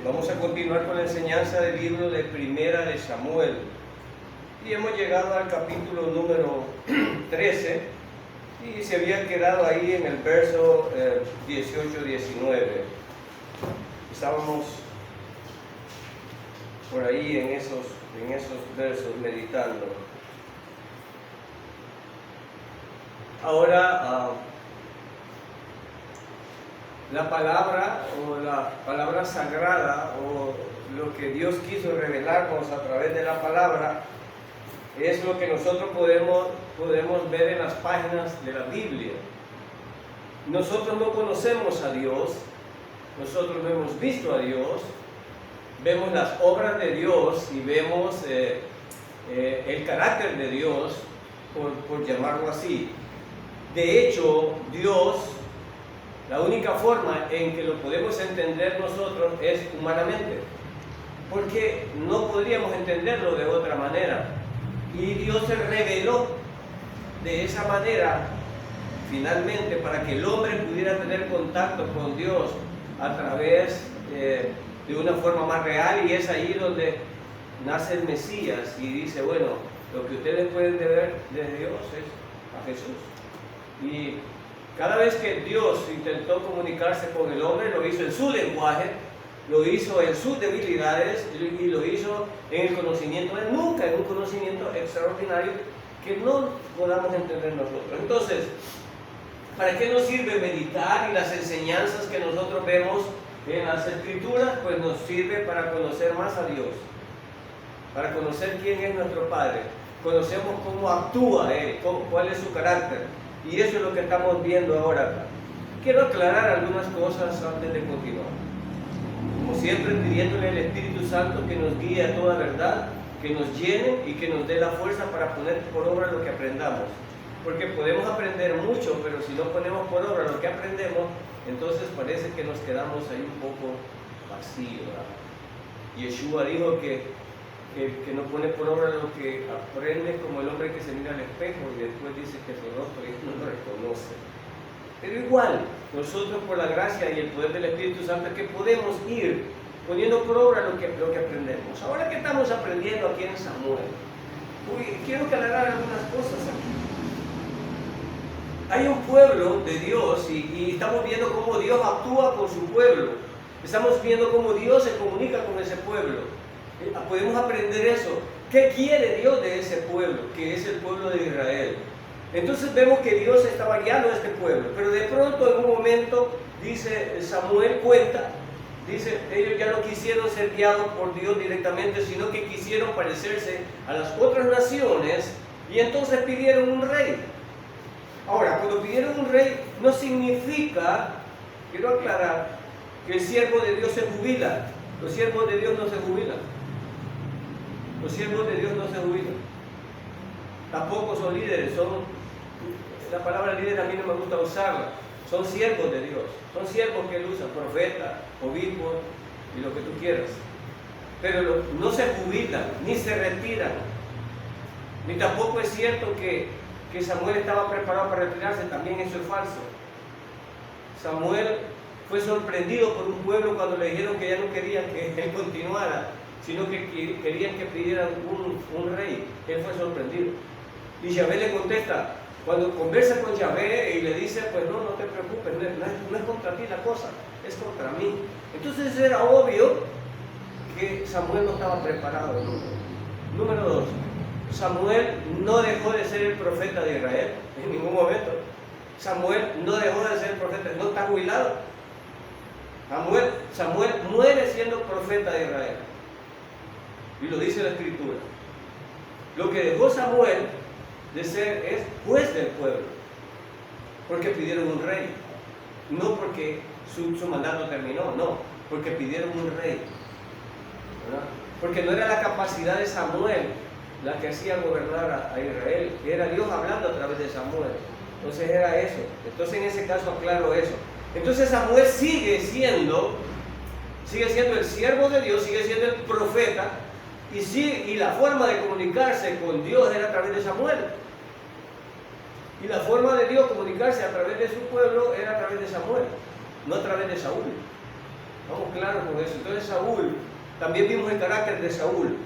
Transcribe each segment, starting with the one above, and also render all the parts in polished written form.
Vamos a continuar con la enseñanza del libro de Primera de Samuel. Y hemos llegado al capítulo número 13 y se había quedado ahí en el verso 18-19. Estábamos por ahí en esos versos meditando. Ahora, la palabra sagrada, o lo que Dios quiso revelarnos a través de la palabra, es lo que nosotros podemos ver en las páginas de la Biblia. Nosotros no conocemos a Dios, nosotros no hemos visto a Dios, vemos las obras de Dios y vemos el carácter de Dios, por llamarlo así. De hecho, Dios, la única forma en que lo podemos entender nosotros es humanamente, porque no podríamos entenderlo de otra manera. Y Dios se reveló de esa manera, finalmente, para que el hombre pudiera tener contacto con Dios a través de una forma más real, y es ahí donde nace el Mesías y dice, bueno, lo que ustedes pueden ver de Dios es a Jesús. Y cada vez que Dios intentó comunicarse con el hombre, lo hizo en su lenguaje, lo hizo en sus debilidades y lo hizo en el conocimiento de nunca, en un conocimiento extraordinario que no podamos entender nosotros. Entonces, ¿para qué nos sirve meditar y las enseñanzas que nosotros vemos en las Escrituras? Pues nos sirve para conocer más a Dios, para conocer quién es nuestro Padre. Conocemos cómo actúa Él, cuál es su carácter. Y eso es lo que estamos viendo ahora. Quiero aclarar algunas cosas antes de continuar. Como siempre, pidiéndole al Espíritu Santo que nos guíe a toda verdad, que nos llene y que nos dé la fuerza para poner por obra lo que aprendamos. Porque podemos aprender mucho, pero si no ponemos por obra lo que aprendemos, entonces parece que nos quedamos ahí un poco vacíos. Yeshua dijo que no pone por obra lo que aprende, como el hombre que se mira al espejo y después dice que su rostro no lo reconoce. Pero igual, nosotros por la gracia y el poder del Espíritu Santo es que podemos ir poniendo por obra lo que aprendemos. Ahora que estamos aprendiendo aquí en Samuel, quiero aclarar algunas cosas aquí. Hay un pueblo de Dios y estamos viendo cómo Dios actúa con su pueblo. Estamos viendo cómo Dios se comunica con ese pueblo. Podemos aprender eso. ¿Qué quiere Dios de ese pueblo? Que es el pueblo de Israel. Entonces vemos que Dios estaba guiando a este pueblo, pero de pronto en un momento, dice Samuel, dice, ellos ya no quisieron ser guiados por Dios directamente, sino que quisieron parecerse a las otras naciones, y entonces pidieron un rey. Ahora, cuando pidieron un rey, no significa, quiero aclarar, que el siervo de Dios se jubila. Los siervos de Dios no se jubilan. Los siervos de Dios no se jubilan. Tampoco son líderes, la palabra líder a mí no me gusta usarla. Son siervos de Dios. Son siervos que él usa, profeta, obispo y lo que tú quieras. Pero no se jubilan, ni se retiran. Ni tampoco es cierto que Samuel estaba preparado para retirarse, también eso es falso. Samuel fue sorprendido por un pueblo cuando le dijeron que ya no querían que él continuara, sino que querían que pidieran un rey. Él fue sorprendido. Y Yahvé le contesta, cuando conversa con Yahvé y le dice, pues no te preocupes, no es contra ti la cosa, es contra mí. Entonces era obvio que Samuel no estaba preparado. Número 2, Samuel no dejó de ser el profeta de Israel en ningún momento. Samuel no dejó de ser el profeta, no está jubilado. Samuel muere siendo profeta de Israel. Y lo dice la Escritura. Lo que dejó Samuel de ser es juez del pueblo. Porque pidieron un rey. No porque su mandato terminó, no. Porque pidieron un rey. ¿Verdad? Porque no era la capacidad de Samuel la que hacía gobernar a Israel. Era Dios hablando a través de Samuel. Entonces era eso. Entonces en ese caso aclaro eso. Entonces Samuel sigue siendo el siervo de Dios, sigue siendo el profeta, y la forma de comunicarse con Dios era a través de Samuel. Y la forma de Dios comunicarse a través de su pueblo era a través de Samuel, no a través de Saúl. Vamos claros con eso. Entonces Saúl, también vimos el carácter de Saúl,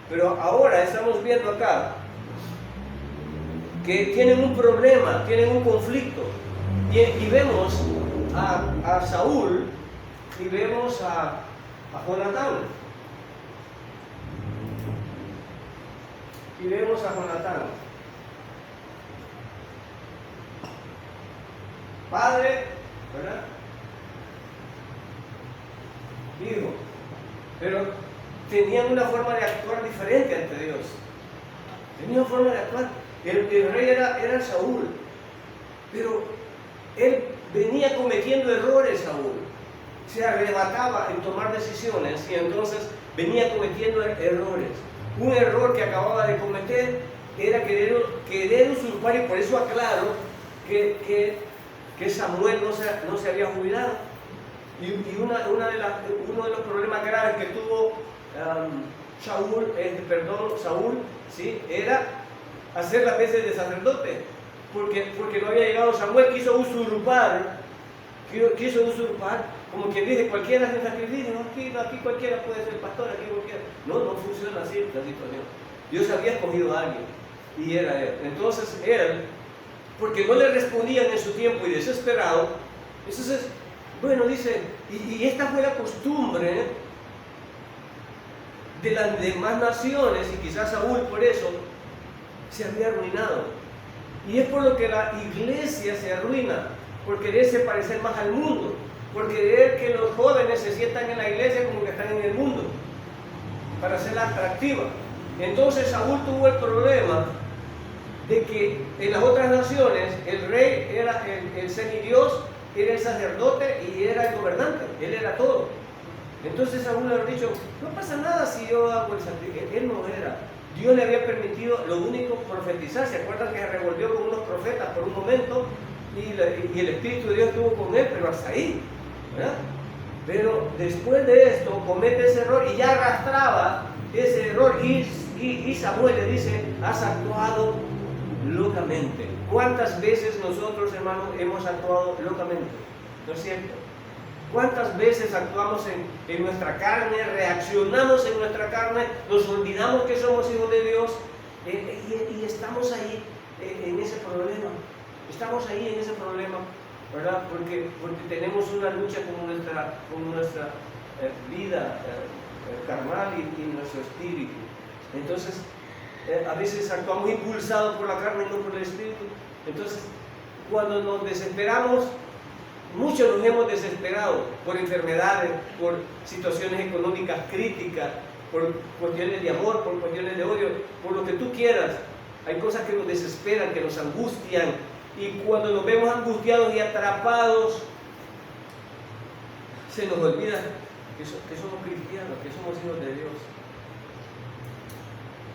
pero ahora estamos viendo acá que tienen un problema, tienen un conflicto, y vemos a Saúl y vemos a Jonatán. Y vemos a Jonatán. Padre, ¿verdad? Hijo. Pero tenían una forma de actuar diferente ante Dios. Tenían una forma de actuar. El rey era Saúl. Pero él venía cometiendo errores, Saúl. Se arrebataba en tomar decisiones y entonces venía cometiendo errores. Un error que acababa de cometer era querer usurpar, y por eso aclaro que Samuel no se había jubilado. Y uno de los problemas graves que tuvo Saúl, ¿sí?, era hacer las veces de sacerdote, porque no había llegado Samuel. Quiso usurpar, como quien dice, cualquiera hace sacrificio, aquí cualquiera puede ser pastor, aquí cualquiera. No funciona así la situación. Dios había escogido a alguien, y era él. Entonces él, porque no le respondían en su tiempo y desesperado, entonces, bueno, dice, y esta fue la costumbre de las demás naciones, y quizás Saúl por eso se había arruinado. Y es por lo que la iglesia se arruina, por quererse parecer más al mundo, por querer que los jóvenes se sientan en la iglesia como que están en el mundo, para hacerla atractiva. Entonces Saúl tuvo el problema de que en las otras naciones el rey era el semidios, era el sacerdote y era el gobernante, él era todo. Entonces Saúl le había dicho, no pasa nada si yo hago el sacrificio. Él no era. Dios le había permitido lo único, profetizar. ¿Se acuerdan que se revolvió con unos profetas por un momento? Y el Espíritu de Dios estuvo con él, pero hasta ahí, ¿verdad? Pero después de esto comete ese error y ya arrastraba ese error, y Samuel le dice, has actuado locamente. ¿Cuántas veces nosotros, hermanos, hemos actuado locamente? ¿No es cierto? ¿Cuántas veces actuamos en nuestra carne, reaccionamos en nuestra carne, nos olvidamos que somos hijos de Dios, y estamos ahí en ese problema? Estamos ahí en ese problema, ¿verdad? Porque tenemos una lucha con nuestra vida carnal y nuestro espíritu. Entonces, a veces actuamos impulsados por la carne y no por el espíritu. Entonces, cuando nos desesperamos, muchos nos hemos desesperado por enfermedades, por situaciones económicas críticas, por cuestiones de amor, por cuestiones de odio, por lo que tú quieras. Hay cosas que nos desesperan, que nos angustian, y cuando nos vemos angustiados y atrapados, se nos olvida que somos cristianos, que somos hijos de Dios.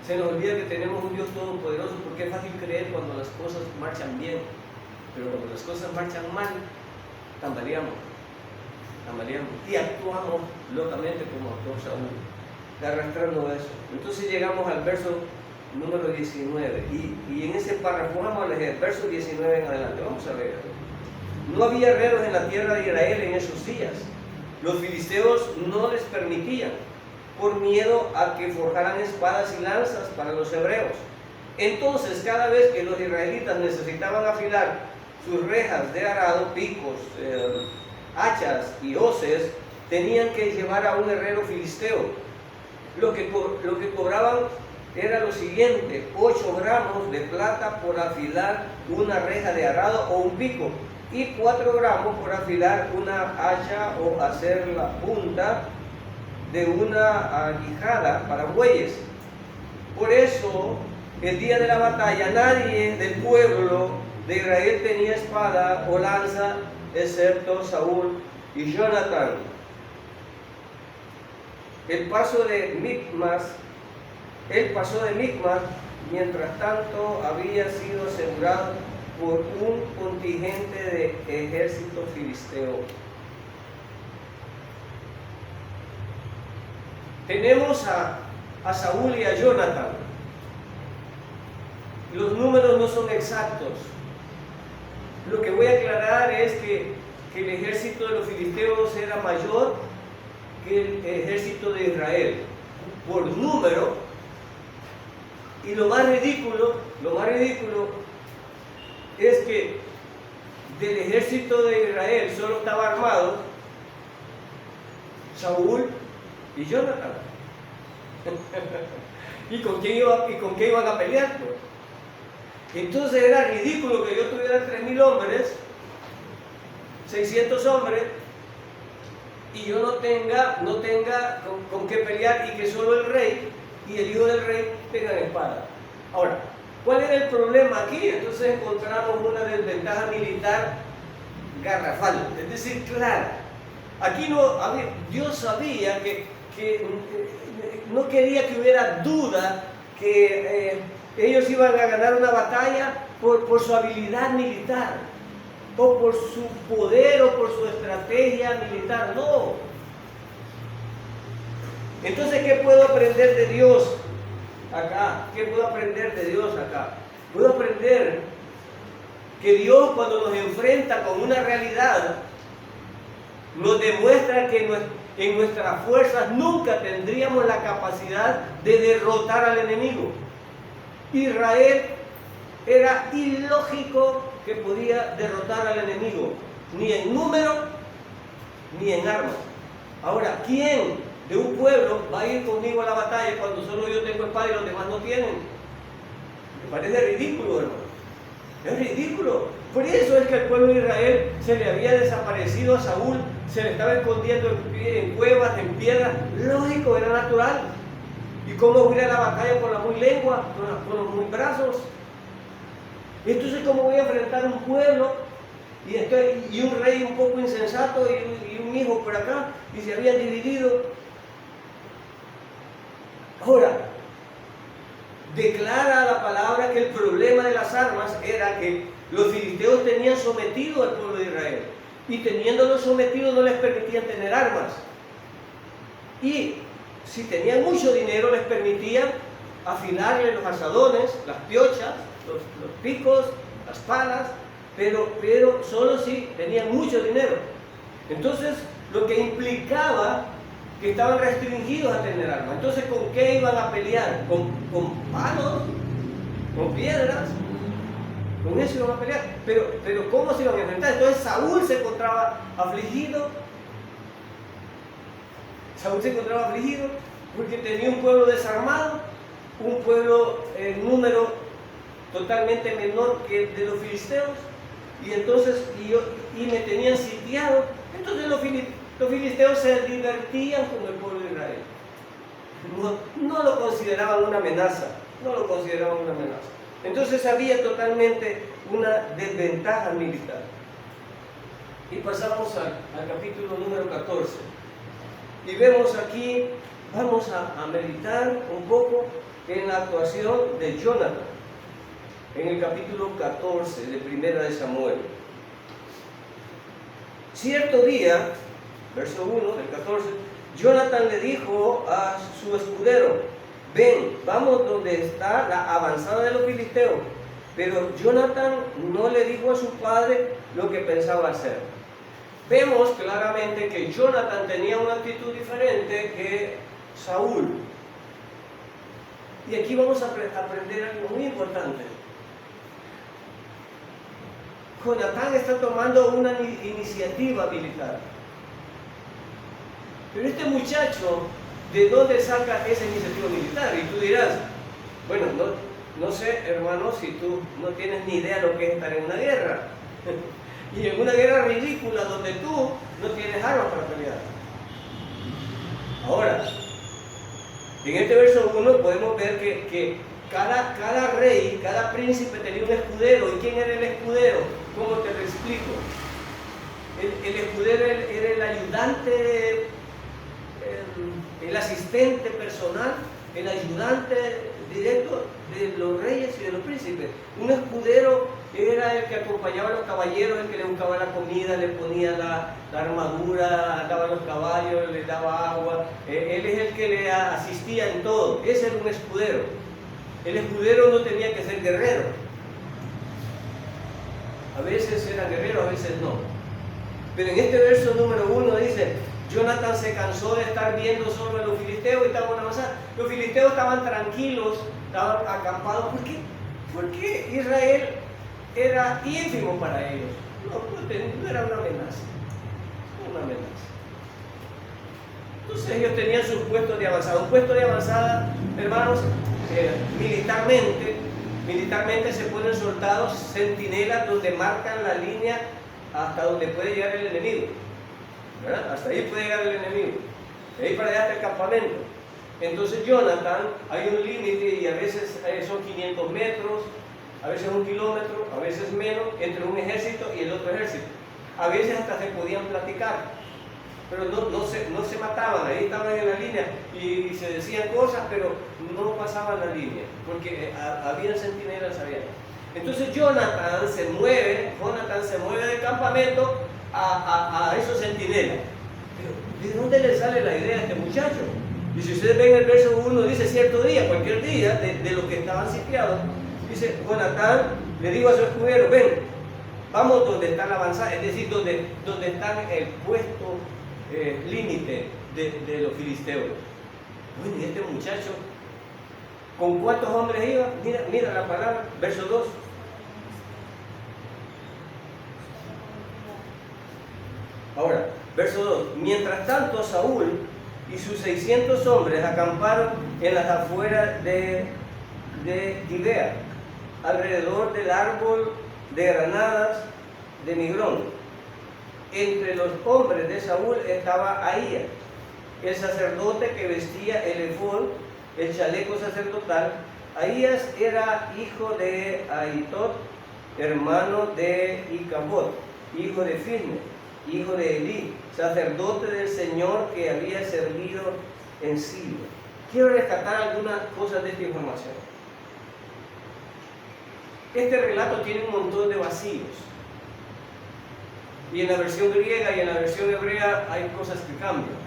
Se nos olvida que tenemos un Dios todopoderoso, porque es fácil creer cuando las cosas marchan bien, pero cuando las cosas marchan mal, tambaleamos y actuamos locamente como actuó Saúl, arrastrando eso. Entonces llegamos al verso número 19, y en ese párrafo vamos a leer verso 19 en adelante. Vamos a ver. No había herreros en la tierra de Israel en esos días. Los filisteos no les permitían, por miedo a que forjaran espadas y lanzas para los hebreos. Entonces, cada vez que los israelitas necesitaban afilar sus rejas de arado, picos, hachas y hoces, tenían que llevar a un herrero filisteo. Lo que cobraban era lo siguiente: 8 gramos de plata por afilar una reja de arado o un pico, y 4 gramos por afilar una hacha o hacer la punta de una aguijada para bueyes. Por eso, el día de la batalla, nadie del pueblo de Israel tenía espada o lanza, excepto Saúl y Jonatán. Él pasó de Micmas, mientras tanto había sido asegurado por un contingente de ejército filisteo. Tenemos a Saúl y a Jonatán. Los números no son exactos. Lo que voy a aclarar es que el ejército de los filisteos era mayor que el ejército de Israel por número. Y lo más ridículo es que del ejército de Israel solo estaba armado Saúl y Jonathan. ¿Y con qué iban a pelear? Entonces era ridículo que yo tuviera 3.000 hombres, 600 hombres, y yo no tenga con qué pelear, y que solo el rey y el hijo del rey tengan espada. Ahora, ¿cuál era el problema aquí? Entonces encontramos una desventaja militar garrafal, es decir, clara. Aquí Dios sabía que no quería que hubiera duda que ellos iban a ganar una batalla por su habilidad militar, o por su poder, o por su estrategia militar. No. Entonces, ¿qué puedo aprender de Dios acá? ¿Qué puedo aprender de Dios acá? Puedo aprender que Dios, cuando nos enfrenta con una realidad, nos demuestra que en nuestras fuerzas nunca tendríamos la capacidad de derrotar al enemigo. Israel era ilógico que podía derrotar al enemigo, ni en número, ni en armas. Ahora, ¿quién de un pueblo va a ir conmigo a la batalla cuando solo yo tengo espada y los demás no tienen? Me parece ridículo, hermano. Es ridículo. Por eso es que el pueblo de Israel se le había desaparecido a Saúl, se le estaba escondiendo en cuevas, en piedras. Lógico, era natural. ¿Y cómo voy a la batalla con la muy lengua, con los muy brazos? Entonces, ¿cómo voy a enfrentar un pueblo y un rey un poco insensato y un hijo por acá, y se habían dividido? Ahora, declara la palabra que el problema de las armas era que los filisteos tenían sometido al pueblo de Israel, y teniéndolo sometido no les permitían tener armas. Y si tenían mucho dinero les permitían afilarle los asadones, las piochas, los picos, las palas, pero solo si tenían mucho dinero. Entonces, lo que implicaba que estaban restringidos a tener armas. Entonces, ¿con qué iban a pelear? ¿Con palos? ¿Con piedras? Con eso iban a pelear. Pero ¿cómo se iban a enfrentar? Entonces Saúl se encontraba afligido. Porque tenía un pueblo desarmado, un pueblo en número totalmente menor que el de los filisteos, y entonces me tenían sitiado. Entonces los filisteos se divertían con el pueblo de Israel. No lo consideraban una amenaza, Entonces había totalmente una desventaja militar. Y pasamos al capítulo número 14. Y vemos aquí, vamos a meditar un poco en la actuación de Jonathan, en el capítulo 14 de Primera de Samuel. Cierto día, verso 1 del 14, Jonathan le dijo a su escudero: ven, vamos donde está la avanzada de los filisteos. Pero Jonathan no le dijo a su padre lo que pensaba hacer. Vemos claramente que Jonathan tenía una actitud diferente que Saúl. Y aquí vamos a aprender algo muy importante. Jonathan está tomando una iniciativa militar. Pero este muchacho, ¿de dónde saca esa iniciativa militar? Y tú dirás, bueno, no sé, hermano, si tú no tienes ni idea de lo que es estar en una guerra. Y en una guerra ridícula donde tú no tienes armas para pelear. Ahora, en este verso 1 podemos ver que cada rey, cada príncipe tenía un escudero. ¿Y quién era el escudero? ¿Cómo te lo explico? El escudero era el ayudante, el asistente personal, el ayudante directo de los reyes y de los príncipes. Un escudero era el que acompañaba a los caballeros, el que le buscaba la comida, le ponía la armadura, andaba los caballos, le daba agua. Él es el que le asistía en todo. Ese era un escudero. El escudero no tenía que ser guerrero. A veces era guerrero, a veces no. Pero en este verso número 1 dice: Jonathan se cansó de estar viendo solo a los filisteos y estaban avanzando. Los filisteos estaban tranquilos, estaban acampados. ¿Por qué? Porque Israel era ínfimo para ellos. No era una amenaza. Una amenaza. Entonces ellos tenían sus puestos de avanzada. Un puesto de avanzada, hermanos, militarmente se ponen soldados centinelas donde marcan la línea hasta donde puede llegar el enemigo. ¿Verdad? Hasta ahí puede llegar el enemigo. De ahí para allá hasta el campamento. Entonces Jonathan, hay un límite y a veces son 500 metros, a veces 1 kilómetro, a veces menos, entre un ejército y el otro ejército. A veces hasta se podían platicar, pero no se mataban, ahí estaban en la línea y se decían cosas, pero no pasaban la línea, porque había centinelas allá. Entonces Jonathan se mueve del campamento a esos centinelas. Pero ¿de dónde le sale la idea a este muchacho? Y si ustedes ven el verso 1, dice cierto día, cualquier día de los que estaban sitiados, dice Jonatán le dijo a su escudero, ven, vamos donde está la avanzada, es decir, donde está el puesto límite de los filisteos. Bueno, y este muchacho, ¿con cuántos hombres iba? Mira la palabra, verso 2. Ahora, verso 2. Mientras tanto, Saúl y sus 600 hombres acamparon en las afueras de Gibea, alrededor del árbol de granadas de Migrón. Entre los hombres de Saúl estaba Ahías, el sacerdote que vestía el efod, el chaleco sacerdotal. Ahías era hijo de Ahitot, hermano de Icabod, hijo de Fisne, hijo de Elí, sacerdote del Señor que había servido en Silo. Quiero rescatar algunas cosas de esta información. Este relato tiene un montón de vacíos. Y en la versión griega y en la versión hebrea hay cosas que cambian.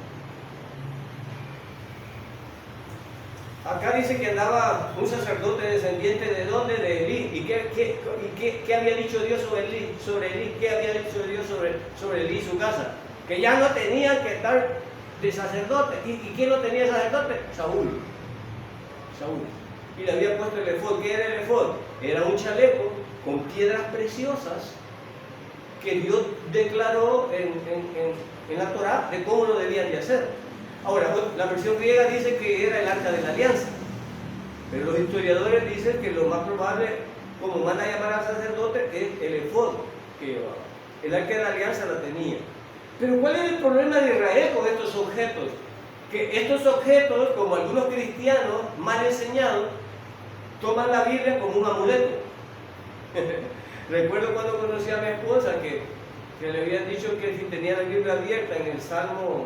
Acá dice que andaba un sacerdote descendiente de dónde, de Elí. ¿Y qué había dicho Dios sobre Elí? ¿Qué había dicho Dios sobre Elí y su casa? Que ya no tenían que estar de sacerdote. ¿Y quién no tenía sacerdote? Saúl. Y le había puesto el efod. ¿Qué era el efod? Era un chaleco con piedras preciosas que Dios declaró en la Torá de cómo lo debían de hacer. Ahora, la versión griega dice que era el arca de la alianza, pero los historiadores dicen que lo más probable, como manda a llamar al sacerdote, es el efod que llevaba. El arca de la alianza la tenía. Pero ¿cuál es el problema de Israel con estos objetos? Que estos objetos, como algunos cristianos mal enseñados, toman la Biblia como un amuleto. Recuerdo cuando conocí a mi esposa que le habían dicho que si tenía la Biblia abierta en el Salmo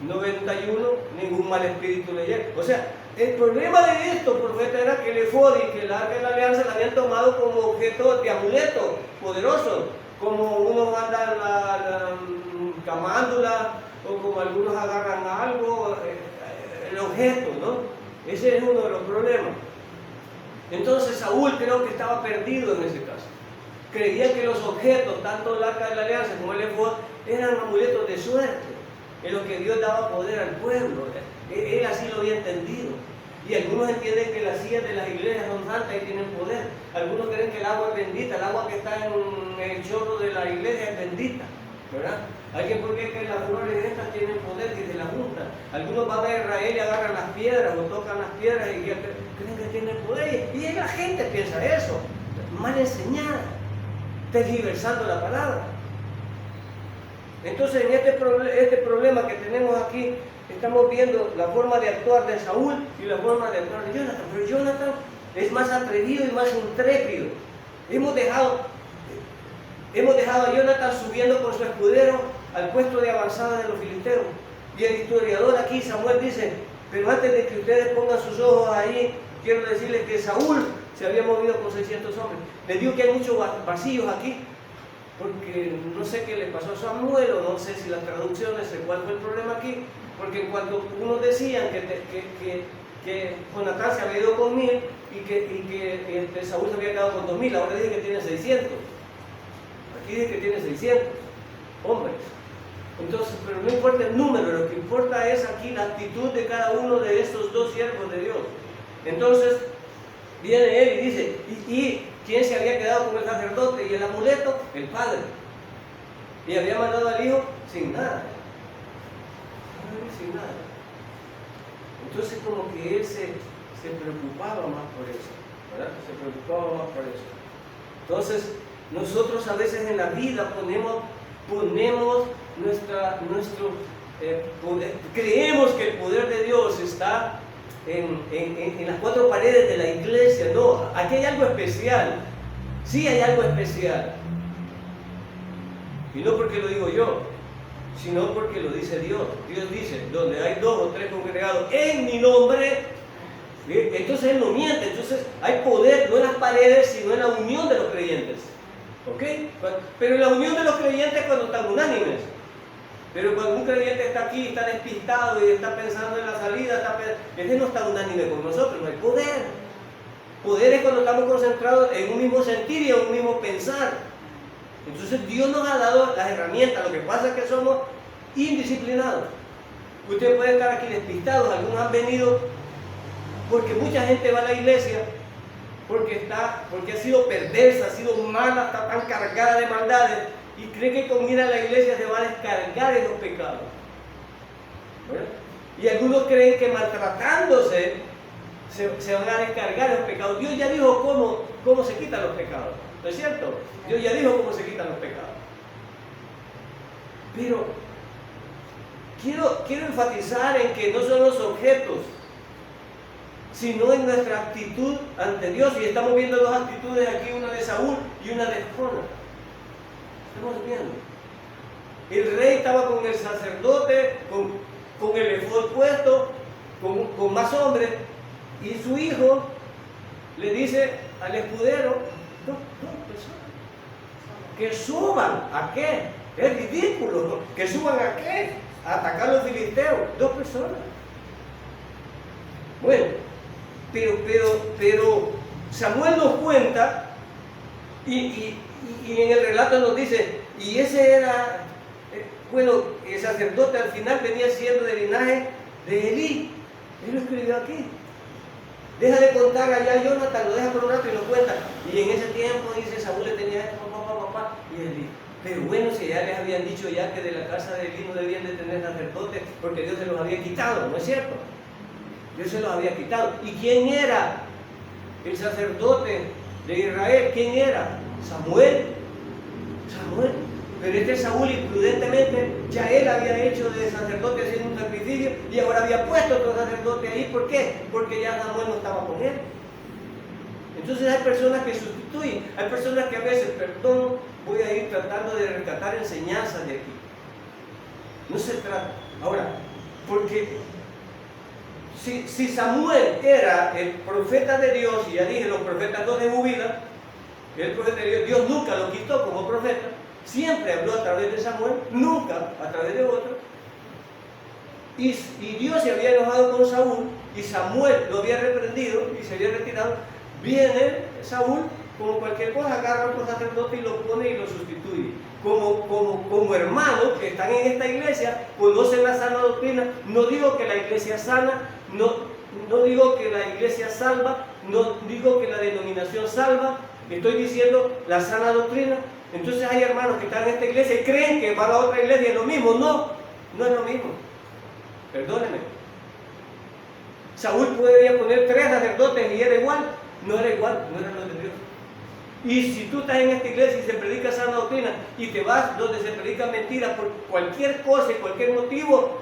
91, ningún mal espíritu leyera. O sea, el problema de esto, profeta, era que el efod y que el arca de la alianza la habían tomado como objeto de amuleto poderoso, como unos andan la camándula, o como algunos agarran algo, el objeto, ¿no? Ese es uno de los problemas. Entonces Saúl creo que estaba perdido en ese caso. Creía que los objetos, tanto el arca de la alianza como el efod, eran amuletos de suerte, en los que Dios daba poder al pueblo. Él así lo había entendido. Y algunos entienden que las sillas de las iglesias son santas y tienen poder. Algunos creen que el agua es bendita, el agua que está en el chorro de la iglesia es bendita, ¿verdad? Alguien cree que las flores estas tienen poder y se las juntan. Algunos van a Israel y agarran las piedras o tocan las piedras y creen que tienen poder. Y la gente piensa eso, mal enseñada, tergiversando la palabra. Entonces en este problema que tenemos aquí, estamos viendo la forma de actuar de Saúl y la forma de actuar de Jonathan. Pero Jonathan es más atrevido y más intrépido. Hemos dejado a Jonathan subiendo con su escudero al puesto de avanzada de los filisteos. Y el historiador aquí, Samuel, dice, pero antes de que ustedes pongan sus ojos ahí, quiero decirles que Saúl se había movido con 600 hombres. Les digo que hay muchos vacíos aquí, porque no sé qué le pasó a Samuel, o no sé si las traducciones, cuál fue el problema aquí, porque en cuanto unos decían que Jonatán se había ido con 1000 y que Saúl se había quedado con 2000, ahora dice que tiene 600. Aquí dice que tiene 600 hombres. Entonces, pero no importa el número, lo que importa es aquí la actitud de cada uno de estos dos siervos de Dios. Entonces, viene él y dice, ¿y quién se había quedado con el sacerdote y el amuleto? El padre. Y había mandado al hijo sin nada. Sin nada. Entonces como que él se preocupaba más por eso, ¿verdad? Se preocupaba más por eso. Entonces, nosotros a veces en la vida ponemos nuestro poder, creemos que el poder de Dios está en las cuatro paredes de la iglesia. No, aquí hay algo especial. Sí hay algo especial. Y no porque lo digo yo, sino porque lo dice Dios. Dios dice, donde hay dos o tres congregados en mi nombre, entonces Él no miente. Entonces hay poder no en las paredes, sino en la unión de los creyentes. ¿Ok? Pero en la unión de los creyentes cuando están unánimes. Pero cuando un creyente está aquí, está despistado y está pensando en la salida, ese no está unánime con nosotros, no hay poder. Poder es cuando estamos concentrados en un mismo sentir y en un mismo pensar. Entonces Dios nos ha dado las herramientas, lo que pasa es que somos indisciplinados. Ustedes pueden estar aquí despistados, algunos han venido porque mucha gente va a la iglesia porque ha sido perversa, ha sido mala, está tan cargada de maldades y cree que con ir a la iglesia se va a descargar esos pecados. ¿Verdad? Y algunos creen que maltratándose se van a descargar los pecados. Dios ya dijo cómo se quitan los pecados. ¿No es cierto? Dios ya dijo cómo se quitan los pecados. Pero quiero enfatizar en que no son los objetos, sino en nuestra actitud ante Dios. Y estamos viendo dos actitudes aquí, una de Saúl y una de Jona. Estamos viendo. El rey estaba con el sacerdote, con el efod puesto, con más hombres, y su hijo le dice al escudero, dos personas, que suban. ¿A qué? Es ridículo, ¿no? ¿Que suban a qué? A atacar a los filisteos. Dos personas. Bueno, pero Samuel nos cuenta y en el relato nos dice, y ese era, el sacerdote al final venía siendo del linaje de Elí. Él lo escribió aquí. Deja de contar allá Jonathan, lo deja por un rato y lo cuenta. Y en ese tiempo dice, Saúl le tenía esto, papá, y Elí. Pero bueno, si ya les habían dicho ya que de la casa de Elí no debían de tener sacerdotes porque Dios se los había quitado, ¿no es cierto? Dios se los había quitado. ¿Y quién era el sacerdote de Israel? ¿Quién era? Samuel. Pero este Saúl imprudentemente, ya él había hecho de sacerdote haciendo un sacrificio y ahora había puesto otro sacerdote ahí. ¿Por qué? Porque ya Samuel no estaba con él. Entonces hay personas que sustituyen, hay personas que a veces, perdón, voy a ir tratando de rescatar enseñanzas de aquí. No se trata. Ahora, porque si Samuel era el profeta de Dios, y ya dije, los profetas no se jubilan, el profeta de Dios, Dios nunca lo quitó como profeta, siempre habló a través de Samuel, nunca a través de otro. Y Dios se había enojado con Saúl, y Samuel lo había reprendido y se había retirado. Viene Saúl, como cualquier cosa, agarra a otro sacerdote y lo pone y lo sustituye. Como hermanos que están en esta iglesia, conocen la sana doctrina. No digo que la iglesia sana, no digo que la iglesia salva, no digo que la denominación salva, estoy diciendo la sana doctrina. Entonces hay hermanos que están en esta iglesia y creen que van a otra iglesia y es lo mismo. No es lo mismo. Perdónenme. Saúl podría poner 3 sacerdotes y era igual. No era igual, no era lo de Dios. Y si tú estás en esta iglesia y se predica sana doctrina y te vas donde se predica mentira por cualquier cosa y cualquier motivo,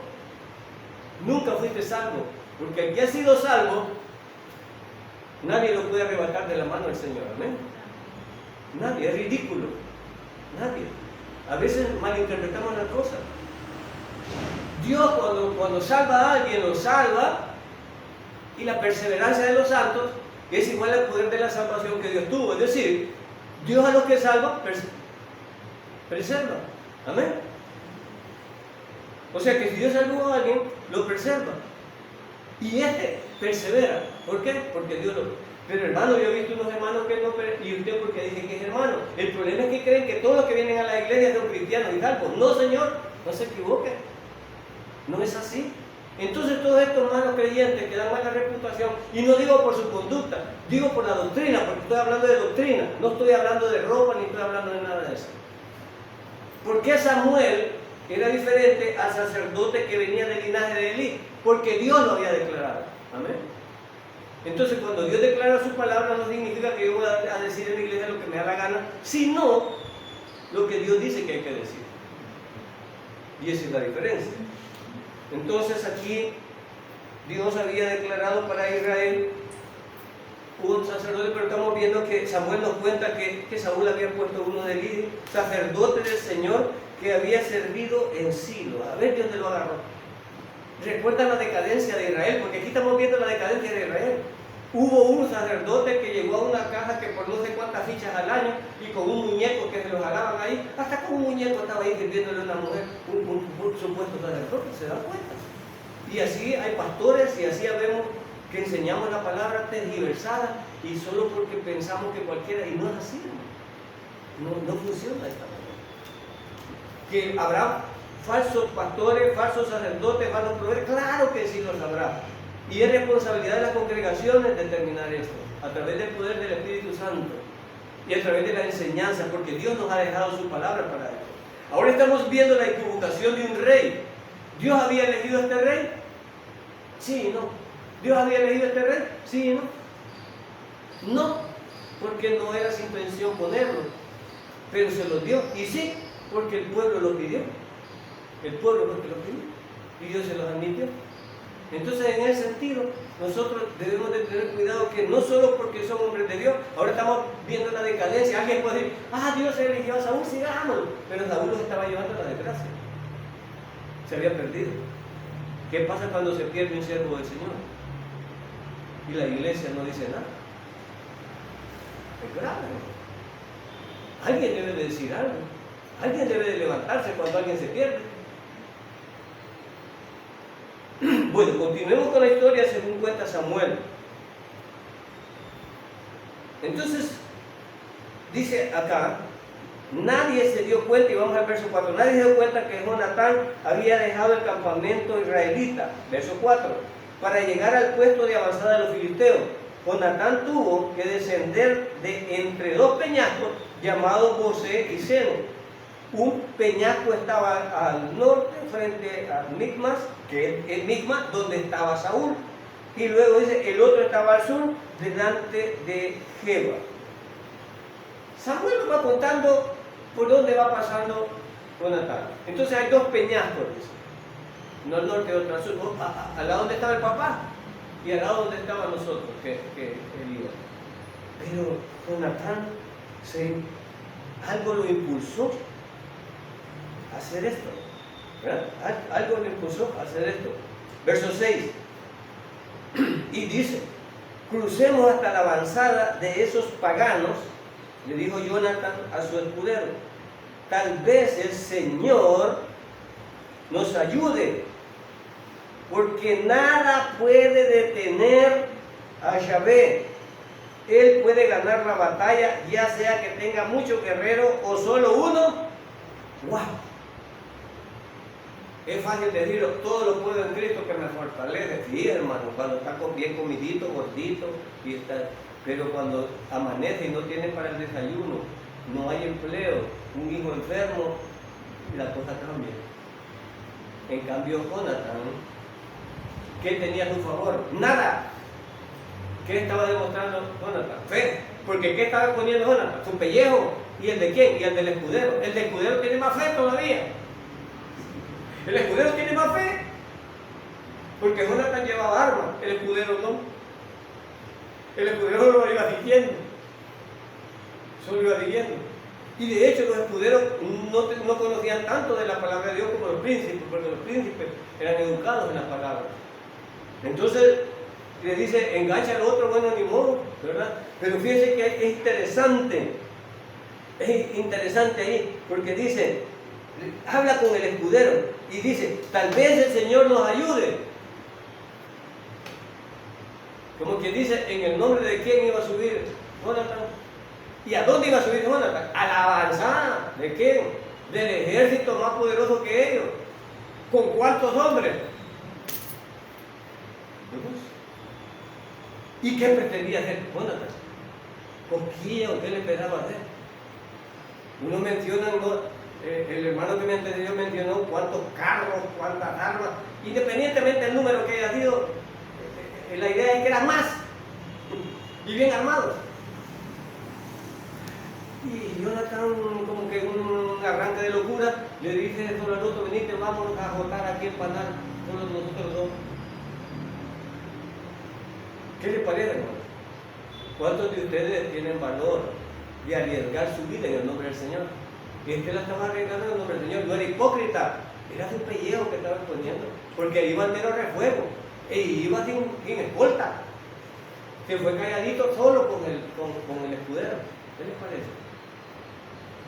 nunca fuiste salvo. Porque el que ha sido salvo, nadie lo puede arrebatar de la mano del Señor. Amén. Nadie, es ridículo. Nadie. A veces malinterpretamos las cosas. Dios cuando salva a alguien, lo salva, y la perseverancia de los santos es igual al poder de la salvación que Dios tuvo. Es decir, Dios a los que salva, preserva. Amén. O sea que si Dios salvó a alguien, lo preserva. Y persevera. ¿Por qué? Porque Dios lo... Pero hermano, yo he visto unos hermanos que no... ¿Y usted por qué dice que es hermano? El problema es que creen que todos los que vienen a la iglesia son cristianos y salvos. No, Señor. No se equivoquen. No es así. Entonces todos estos malos creyentes que dan mala reputación, y no digo por su conducta, digo por la doctrina, porque estoy hablando de doctrina, no estoy hablando de ropa ni estoy hablando de nada de eso. ¿Por qué Samuel era diferente al sacerdote que venía del linaje de Elí? Porque Dios lo había declarado. Amén. Entonces cuando Dios declara su palabra no significa que yo voy a decir en la iglesia lo que me da la gana, sino lo que Dios dice que hay que decir. Y esa es la diferencia. Entonces aquí Dios había declarado para Israel un sacerdote, pero estamos viendo que Samuel nos cuenta que Saúl había puesto uno de Elí, sacerdote del Señor que había servido en Silo. A ver de dónde lo agarró. Recuerda la decadencia de Israel, porque aquí estamos viendo la decadencia de Israel. Hubo un sacerdote que llegó a una casa que por no sé cuántas fichas al año y con un muñeco que se lo jalaban ahí, hasta con un muñeco estaba ahí sirviéndole a una mujer, un supuesto sacerdote, ¿se dan cuenta? Y así hay pastores y así vemos que enseñamos la palabra tergiversada y solo porque pensamos que cualquiera, y no es así, no funciona de esta manera. Que habrá falsos pastores, falsos sacerdotes, falsos profetas, claro que sí los habrá. Y es responsabilidad de las congregaciones determinar esto, a través del poder del Espíritu Santo y a través de la enseñanza, porque Dios nos ha dejado su palabra para esto. Ahora estamos viendo la equivocación de un rey. ¿Dios había elegido a este rey? Sí y no. ¿Dios había elegido a este rey? Sí y no. No, porque no era su intención ponerlo, pero se lo dio. Y sí, porque el pueblo lo pidió. El pueblo porque lo pidió y Dios se los admitió. Entonces, en ese sentido, nosotros debemos de tener cuidado que no solo porque son hombres de Dios, ahora estamos viendo la decadencia. Alguien puede decir, Dios eligió a Saúl, sigamos. Pero Saúl los estaba llevando a la desgracia. Se había perdido. ¿Qué pasa cuando se pierde un siervo del Señor? Y la iglesia no dice nada. Es grave. Alguien debe de decir algo. Alguien debe de levantarse cuando alguien se pierde. Bueno, continuemos con la historia según cuenta Samuel. Entonces, dice acá, nadie se dio cuenta, y vamos al verso 4, nadie se dio cuenta que Jonatán había dejado el campamento israelita, verso 4, para llegar al puesto de avanzada de los filisteos. Jonatán tuvo que descender de entre dos peñascos llamados Bosé y Seno. Un peñasco estaba al norte frente a Micmas, que es Micmas, donde estaba Saúl. Y luego dice, el otro estaba al sur, delante de Geba. Samuel nos va contando por dónde va pasando Jonatán. Entonces hay dos peñascos, uno al norte y otro al sur. Al lado donde estaba el papá y al lado donde estaban nosotros, que él iba. Pero Jonatán, algo lo impulsó a hacer esto. ¿Verdad? Algo le impulsó a hacer esto. Verso 6. Y dice, crucemos hasta la avanzada de esos paganos, le dijo Jonatán a su escudero, tal vez el Señor nos ayude, porque nada puede detener a Yahvé. Él puede ganar la batalla, ya sea que tenga muchos guerreros o solo uno. ¡Wow! Es fácil decirlo, todo lo puedo en Cristo que me fortalece. Sí, hermano, cuando está bien comidito, gordito, y está, pero cuando amanece y no tiene para el desayuno, no hay empleo, un hijo enfermo, la cosa cambia. En cambio, Jonatán, ¿qué tenía a su favor? Nada. ¿Qué estaba demostrando Jonatán? Fe. Porque ¿qué estaba poniendo Jonatán? Su pellejo. ¿Y el de quién? Y el del escudero. El del escudero tiene más fe todavía. El escudero tiene más fe. Porque Jonatán llevaba armas, el escudero no. El escudero lo iba siguiendo. Solo iba siguiendo. Y de hecho los escuderos no conocían tanto de la palabra de Dios como los príncipes, porque los príncipes eran educados en las palabras. Entonces le dice, engancha al otro, bueno, ni modo, ¿verdad? Pero fíjense que es interesante ahí, porque dice, habla con el escudero y dice, tal vez el Señor nos ayude. Como quien dice, en el nombre de quién iba a subir Jonatán. ¿Y a dónde iba a subir Jonatán? A la avanzada. ¿De quién? del ejército más poderoso que ellos. ¿Con cuántos hombres? Dos. ¿Y qué pretendía hacer Jonatán? ¿Cosquilla o qué le esperaba hacer? Uno menciona, el hermano que me entendió mencionó cuántos carros, cuántas armas, independientemente del número que haya sido, la idea es que eran más y bien armados. Y Jonatán, como que en un arranque de locura, le dice solo al otro: venite, vamos a agotar aquí el panal, solo nosotros dos. ¿Qué le parece, hermano? ¿Cuántos de ustedes tienen valor de arriesgar su vida en el nombre del Señor? Este la estaba arriesgando en el nombre del Señor, no era hipócrita, era su pellejo que estaba exponiendo, porque iba entero refuego, e iba sin escolta. Se fue calladito solo con el escudero. ¿Qué les parece?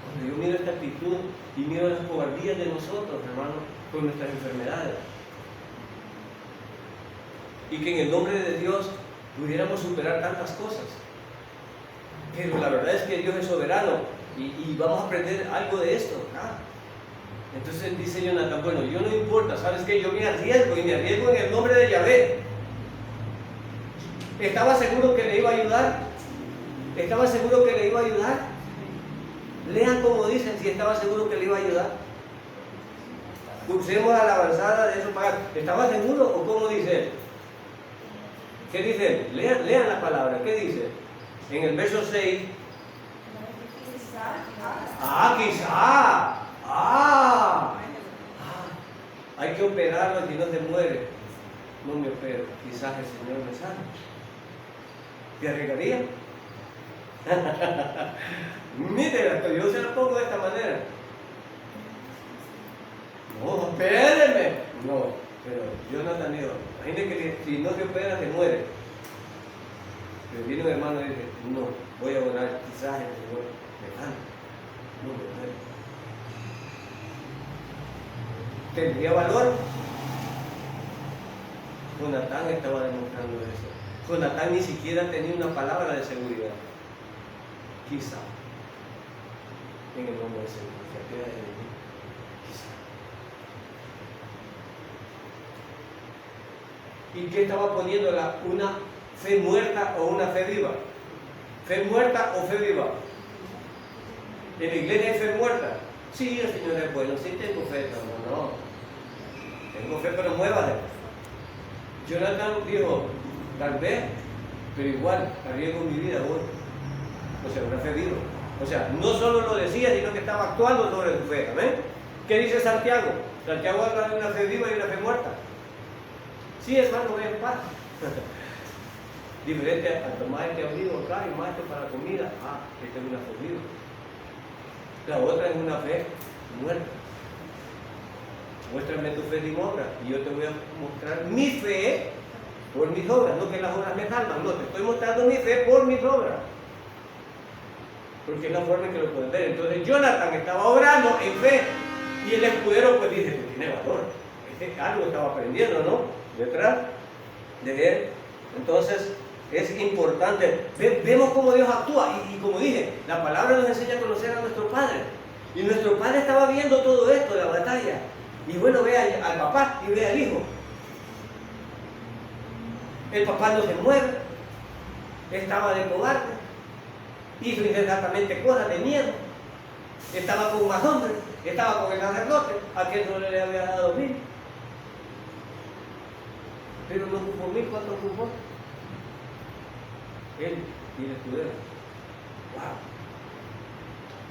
Cuando yo miro esta actitud y miro las cobardías de nosotros, hermanos, con nuestras enfermedades, y que en el nombre de Dios pudiéramos superar tantas cosas. Pero la verdad es que Dios es soberano y vamos a aprender algo de esto. Entonces dice Jonatán: bueno, yo no importa, ¿sabes qué? Yo me arriesgo, y me arriesgo en el nombre de Yahvé. ¿Estaba seguro que le iba a ayudar? ¿Estaba seguro que le iba a ayudar? Lean como dicen, si estaba seguro que le iba a ayudar. Usemos a la avanzada de eso para... ¿Estaba seguro o cómo dice él? ¿Qué dice? Lean la palabra. ¿Qué dice? En el verso 6. Quizá. Hay que operarlo y no se muere. No me opero. Quizás el Señor me sane. ¿Te arriesgaría? Mire, yo se lo pongo de esta manera. No, espéreme. No, pero Jonatán dijo: imagínate que si no se opera, se muere. Pero viene un hermano y dice: no, voy a orar, quizás el Señor me sane. No me muere. ¿Tendría valor? Jonatán estaba demostrando eso. Jonatán ni siquiera tenía una palabra de seguridad. Quizá, en el nombre del Señor, se queda en mí. Quizá. ¿Y qué estaba poniendo? ¿Una fe muerta o una fe viva? ¿Fe muerta o fe viva? ¿En la iglesia hay fe muerta? Sí, el Señor es bueno, sí tengo fe, no. Tengo fe, pero muévale. Jonatán dijo: tal vez, pero igual, arriesgo mi vida hoy. O sea, una fe viva. O sea, no solo lo decía, sino que estaba actuando sobre su fe. ¿Amén? ¿Qué dice Santiago? Santiago habla de una fe viva y una fe muerta. Sí, hermano, ve en paz. Diferente a tomar este abrigo acá y más para la comida. Esta es una fe viva. La otra es una fe muerta. Muéstrame tu fe sin obra y yo te voy a mostrar mi fe por mis obras. No que las obras me salvan, no, te estoy mostrando mi fe por mis obras. Porque es la forma en que lo pueden ver. Entonces Jonatán estaba obrando en fe y el escudero pues dice: tiene valor, algo estaba aprendiendo, ¿no? Detrás de él. Entonces es importante, vemos cómo Dios actúa y como dije, la palabra nos enseña a conocer a nuestro Padre, y nuestro Padre estaba viendo todo esto de la batalla, y bueno, ve al papá y ve al hijo. El papá no se mueve, estaba de cobarde, hizo inmediatamente cosas de miedo, estaba con más hombres, estaba con el sacerdote, aquel solo le había dado 1000, pero no ocupó 1000, ¿cuánto ocupó? Él y el escudero. Wow.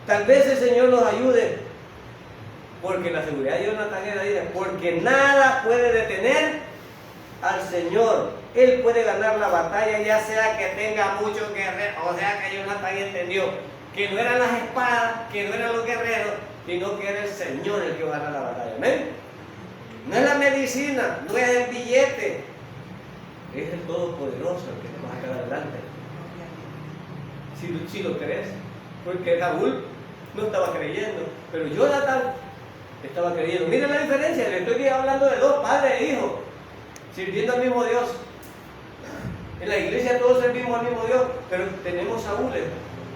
Tal vez el Señor nos ayude, porque la seguridad de Jonatán era: dice, porque nada puede detener al Señor. Él puede ganar la batalla, ya sea que tenga muchos guerreros. O sea que Jonatán entendió que no eran las espadas, que no eran los guerreros, sino que era el Señor el que va a ganar la batalla. ¿Amén? No es la medicina, no es el billete, es el Todopoderoso el que nos va a sacar adelante. Si lo crees, porque Saúl no estaba creyendo, pero Jonatán estaba creyendo. Miren la diferencia, le estoy hablando de dos, padre e hijo, sirviendo al mismo Dios. En la iglesia todos servimos al mismo Dios, pero tenemos Saúl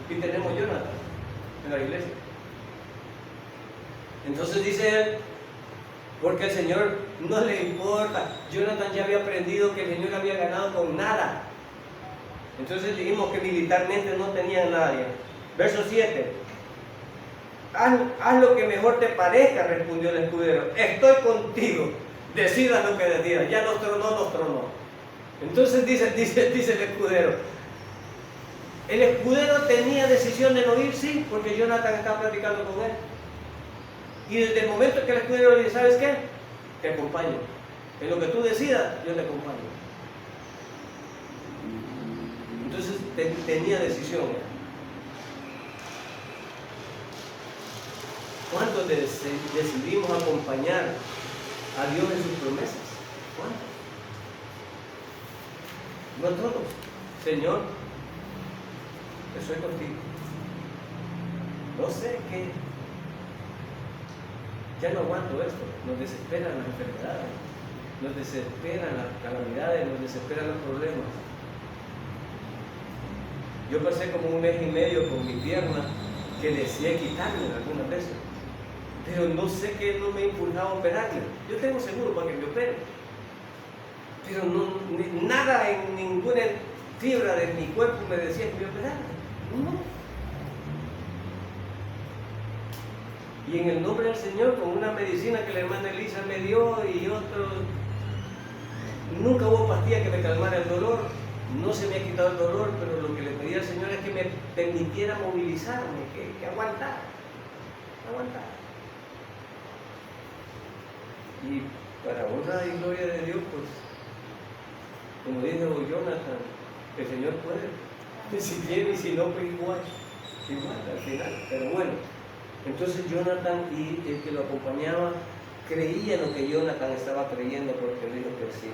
y tenemos Jonatán en la iglesia. Entonces dice él, porque al Señor no le importa. Jonathan ya había aprendido que el Señor había ganado con nada. Entonces dijimos que militarmente no tenían nadie. Verso 7. Haz lo que mejor te parezca, respondió el escudero. Estoy contigo. Decidas lo que decidas. Ya nos tronó. Entonces dice el escudero. El escudero tenía decisión de no ir, sí, porque Jonathan estaba platicando con él. Y desde el momento que el escudero le dice, ¿sabes qué? Te acompaño. En lo que tú decidas, yo te acompaño. Entonces tenía decisión. ¿Cuántos decidimos acompañar a Dios en sus promesas? ¿Cuántos? No todos. Señor, estoy contigo. No sé qué. Ya no aguanto esto. Nos desesperan las enfermedades, nos desesperan las calamidades, nos desesperan los problemas. Yo pasé como 1 mes y medio con mi pierna que deseé quitarme algunas veces, pero no sé qué no me impulsaba a operarme. Yo tengo seguro para que me opere, pero nada en ninguna fibra de mi cuerpo me decía que me operara. No. Y en el nombre del Señor, con una medicina que la hermana Elisa me dio y otros, nunca hubo pastilla que me calmara el dolor. No se me ha quitado el dolor, pero lo que le pedí al Señor es que me permitiera movilizarme, que aguantara. Y para honra y gloria de Dios, pues, como dijo Jonathan, el Señor puede. Si quiere y si no, pues igual al final. Pero bueno, entonces Jonathan y el que lo acompañaba creían lo que Jonathan estaba creyendo, porque dijo que sí.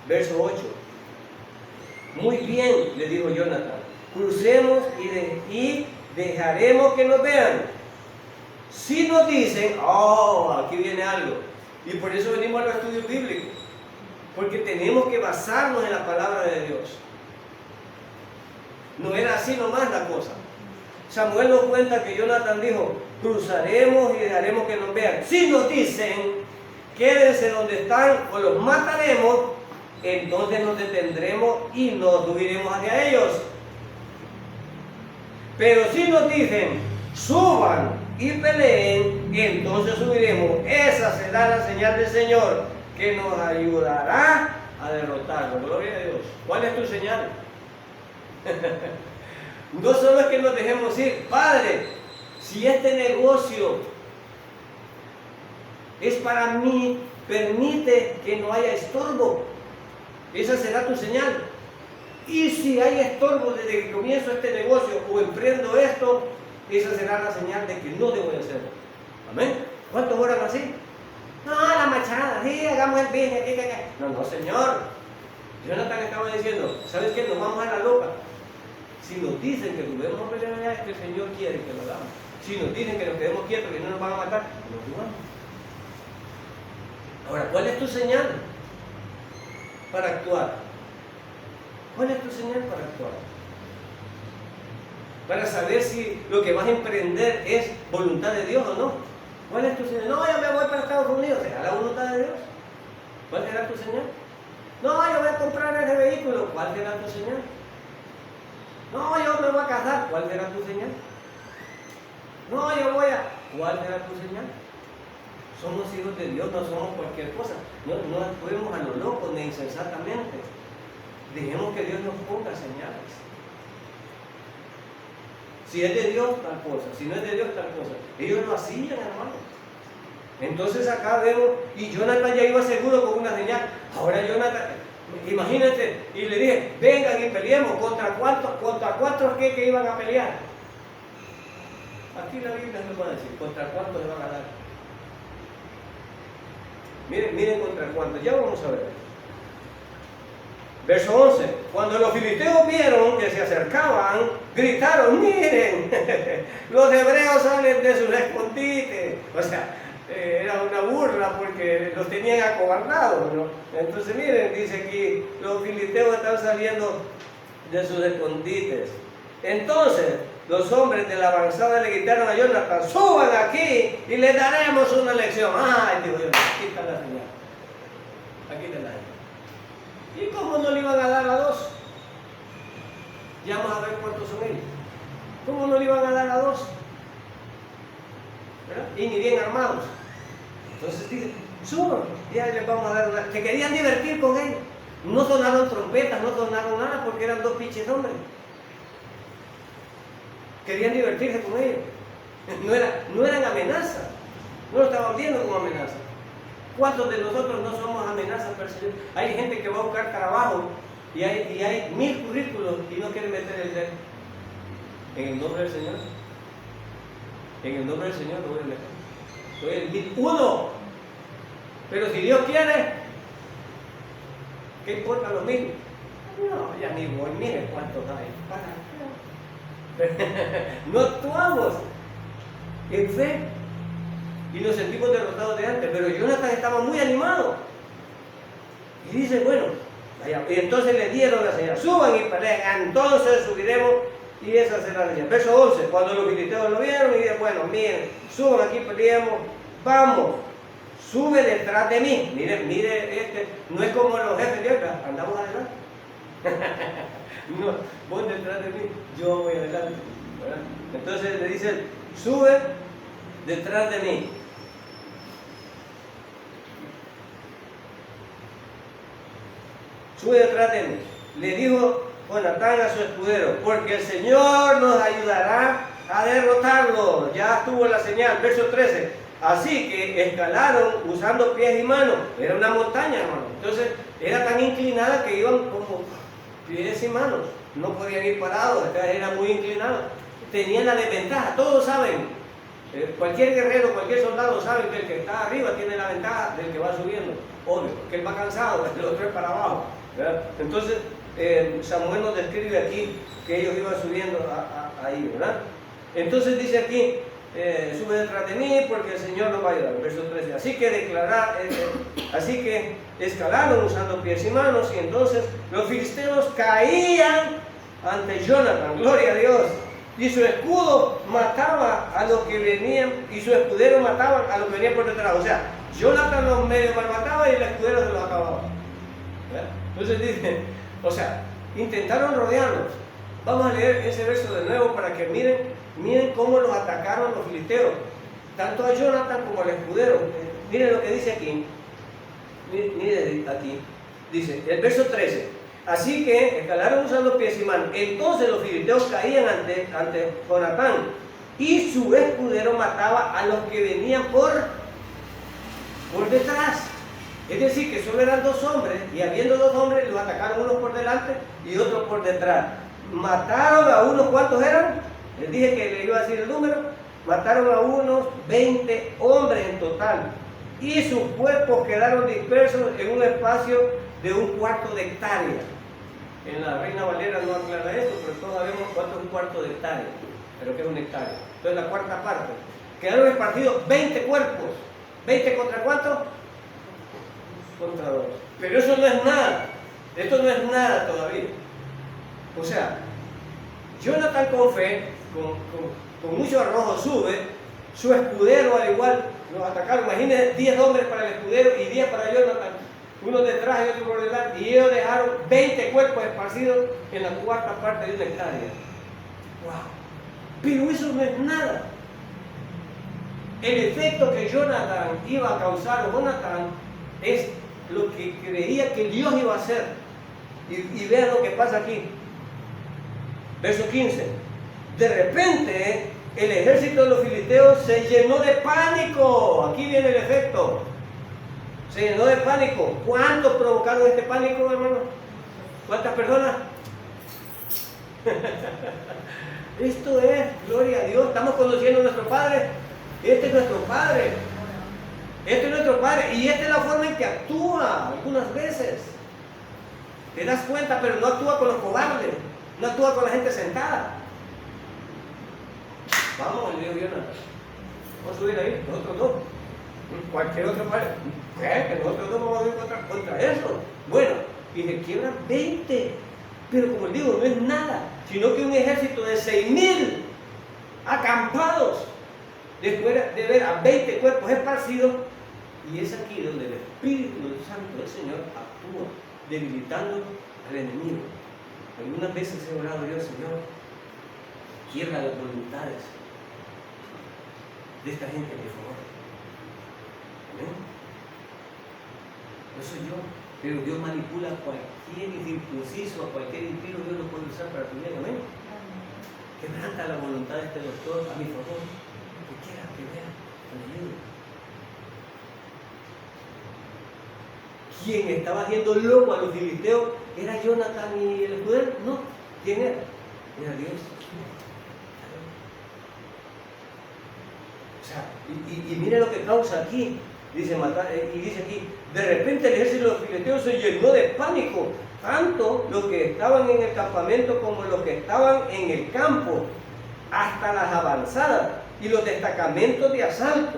Verso 8. Muy bien, le dijo Jonathan, crucemos y dejaremos que nos vean. Si nos dicen, aquí viene algo. Y por eso venimos a los estudios bíblicos, porque tenemos que basarnos en la palabra de Dios. No era así nomás la cosa. Samuel nos cuenta que Jonathan dijo, cruzaremos y dejaremos que nos vean. Si nos dicen, quédense donde están o los mataremos, entonces nos detendremos y nos subiremos hacia ellos. Pero si nos dicen, suban y peleen, entonces subiremos. Esa será la señal del Señor, que nos ayudará a derrotarlo. Gloria a Dios. ¿Cuál es tu señal? No solo es que nos dejemos ir. Padre, si este negocio es para mí, permite que no haya estorbo. Esa será tu señal. Y si hay estorbo desde que comienzo este negocio o emprendo esto, esa será la señal de que no debo de hacerlo. Amén. ¿Cuántos oran así? No, la machada, sí, hagamos el business. No, Señor. Jonathan estaba diciendo, ¿sabes qué? Nos vamos a la loca. Si nos dicen que debemos a pelear allá, es que el Señor quiere que lo hagamos. Si nos dicen que nos quedemos quietos, que no nos van a matar, nos jugamos. Ahora, ¿cuál es tu señal para actuar? ¿Cuál es tu señal para actuar? Para saber si lo que vas a emprender es voluntad de Dios o no. ¿Cuál es tu señal? No, yo me voy para Estados Unidos. ¿Será la voluntad de Dios? ¿Cuál será tu señal? No, yo voy a comprar ese vehículo. ¿Cuál será tu señal? No, yo me voy a casar. ¿Cuál será tu señal? No, yo voy a... ¿Cuál será tu señal? Somos hijos de Dios, no somos cualquier cosa. No actuemos a lo loco ni insensatamente. Dejemos que Dios nos ponga señales. Si es de Dios, tal cosa. Si no es de Dios, tal cosa. Ellos lo hacían, hermano. Entonces acá vemos, y Jonathan ya iba seguro con una señal. Ahora Jonathan, imagínate, y le dije, vengan y peleemos. ¿Contra cuántos que iban a pelear? Aquí la Biblia nos va a decir, ¿contra cuántos le van a dar? Miren contra cuántos, ya vamos a ver. Verso 11, cuando los filisteos vieron que se acercaban, gritaron, miren, los hebreos salen de sus escondites. O sea, era una burla porque los tenían acobardados, ¿no? Entonces miren, dice aquí, los filisteos están saliendo de sus escondites. Entonces los hombres de la avanzada le gritaron a Jonathan: suban aquí y le daremos una lección. Ay, dijo Jonathan, aquí está la señal. Aquí está la señal. ¿Y cómo no le iban a dar a dos? Ya vamos a ver cuántos son ellos. ¿Cómo no le iban a dar a dos? ¿Verdad? Y ni bien armados. Entonces dicen: suban, ya les vamos a dar una. Se querían divertir con ellos. No sonaron trompetas, no sonaron nada porque eran dos pinches hombres. Querían divertirse con ellos. No eran amenazas. No lo estaban viendo como amenaza. ¿Cuántos de nosotros no somos amenazas para el Señor? Hay gente que va a buscar trabajo y hay 1000 currículos y no quiere meter el dedo. En el nombre del Señor. En el nombre del Señor lo voy a meter. Soy el 1001. Pero si Dios quiere, ¿qué importa lo mismo? No, ya ni voy, miren cuántos hay. No actuamos en fe y nos sentimos derrotados de antes. Pero Jonathan estaba muy animado y dice: bueno, vaya. Y entonces le dieron la señal: suban y peleen, entonces subiremos y esa será la señal. Verso 11: cuando los filisteos lo vieron y dijeron: bueno, miren, suban aquí, peleemos, vamos, sube detrás de mí. Mire, no es como los jefes de acá, andamos adelante. No, vos detrás de mí, yo voy adelante, ¿verdad? Entonces le dicen: sube detrás de mí. Sube detrás de mí. Le dijo Jonatán a su escudero: porque el Señor nos ayudará a derrotarlo. Ya tuvo la señal. Verso 13: así que escalaron usando pies y manos. Era una montaña, hermano. Entonces era tan inclinada que iban como pies y manos. No podían ir parados, era muy inclinado. Tenían la desventaja. Todos saben, cualquier guerrero, cualquier soldado sabe que el que está arriba tiene la ventaja del que va subiendo. Obvio, que él va cansado, el otro es para abajo, ¿verdad? Entonces Samuel nos describe aquí que ellos iban subiendo ahí, ¿verdad? Entonces dice aquí: sube detrás de mí porque el Señor nos va a ayudar. Verso 13: así que escalaron usando pies y manos, y entonces los filisteos caían ante Jonathan, gloria a Dios, y su escudo mataba a los que venían, y su escudero mataba a los que venían por detrás. O sea, Jonathan los medio malmataba y el escudero se los acababa. ¿Verdad? Entonces dice, o sea, intentaron rodearlos. Vamos a leer ese verso de nuevo para que miren cómo los atacaron los filisteos, tanto a Jonathan como al escudero. Miren lo que dice aquí. Miren aquí. Dice, el verso 13: así que escalaron usando pies y manos. Entonces los filisteos caían ante Jonatán, y su escudero mataba a los que venían por detrás. Es decir, que solo eran dos hombres, y habiendo dos hombres, los atacaron unos por delante y otros por detrás. Mataron a unos, ¿cuántos eran? Les dije que le iba a decir el número. Mataron a unos 20 hombres en total, y sus cuerpos quedaron dispersos en un espacio de 1/4 de hectárea. En la Reina Valera no aclara esto, pero todos sabemos cuánto es 1/4 de hectárea, pero que es una hectárea. Entonces la cuarta parte. Quedaron repartidos 20 cuerpos. ¿20 contra cuánto? Contra 2. Pero eso no es nada. Esto no es nada todavía. O sea, Jonathan con fe, con mucho arrojo sube. Su escudero al igual los atacaron. Imagínense 10 hombres para el escudero y 10 para Jonathan. Uno detrás y otro por delante. Y ellos dejaron 20 cuerpos esparcidos en la cuarta parte de una hectárea. ¡Wow! Pero eso no es nada. El efecto que Jonathan iba a causar, o Jonathan, es lo que creía que Dios iba a hacer. Y vean lo que pasa aquí. Verso 15. De repente, el ejército de los filisteos se llenó de pánico. Aquí viene el efecto. Se llenó de pánico. ¿Cuántos provocaron este pánico, hermano? ¿Cuántas personas? Esto es, gloria a Dios. Estamos conociendo a nuestro Padre. Este es nuestro Padre. Este es nuestro Padre. Y esta es la forma en que actúa algunas veces. Te das cuenta, pero no actúa con los cobardes. No actúa con la gente sentada. Vamos, le digo Jonathan. Vamos a subir ahí, nosotros dos. Cualquier otro padre. Que nosotros dos vamos a ir contra eso. Bueno, y se quiebran 20. Pero como les digo, no es nada, sino que un ejército de 6,000 acampados, después de ver a 20 cuerpos esparcidos. Y es aquí donde el Espíritu Santo del Señor actúa, debilitando al enemigo. Algunas veces he orado yo, Señor, quiebra las voluntades de esta gente, por favor. Amén. No soy yo, pero Dios manipula a cualquier incircunciso, a cualquier impío, Dios lo puede usar para tu bien. Amén. Quebranta la voluntad de este doctor a mi favor, que quiera que vea, que me ayude. ¿Quién estaba haciendo loco a los filisteos? ¿Era Jonathan y el escudero? No. ¿Quién era? Era Dios. O sea, y mire lo que causa aquí. Dice aquí, de repente el ejército de los filisteos se llenó de pánico, tanto los que estaban en el campamento como los que estaban en el campo, hasta las avanzadas y los destacamentos de asalto.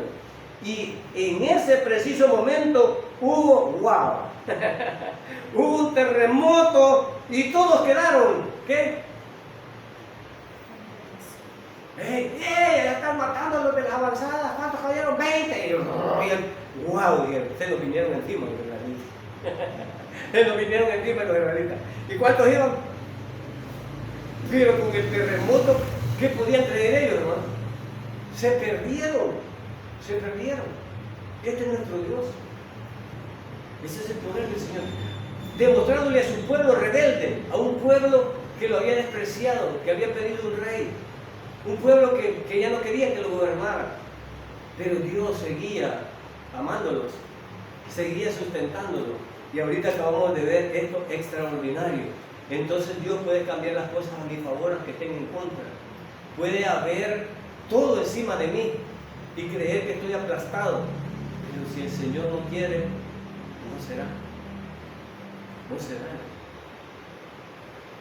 Y en ese preciso momento hubo, wow, hubo un terremoto y todos quedaron, ¿qué? Ya están matando a los de las avanzadas, ¿cuántos cayeron? 20. Y wow, se nos vinieron encima los israelitas. Se nos vinieron encima los israelitas. ¿Y cuántos iban? Pero con el terremoto, ¿qué podían creer ellos, hermano? Se perdieron. Se perdieron. Este es nuestro Dios. Ese es el poder del Señor. Demostrándole a su pueblo rebelde, a un pueblo que lo había despreciado, que había pedido un rey. Un pueblo que ya no quería que lo gobernara. Pero Dios seguía amándolos, seguía sustentándolos. Y ahorita acabamos de ver esto extraordinario. Entonces Dios puede cambiar las cosas a mi favor, aunque estén en contra. Puede haber todo encima de mí y creer que estoy aplastado. Pero si el Señor no quiere, no será. No será.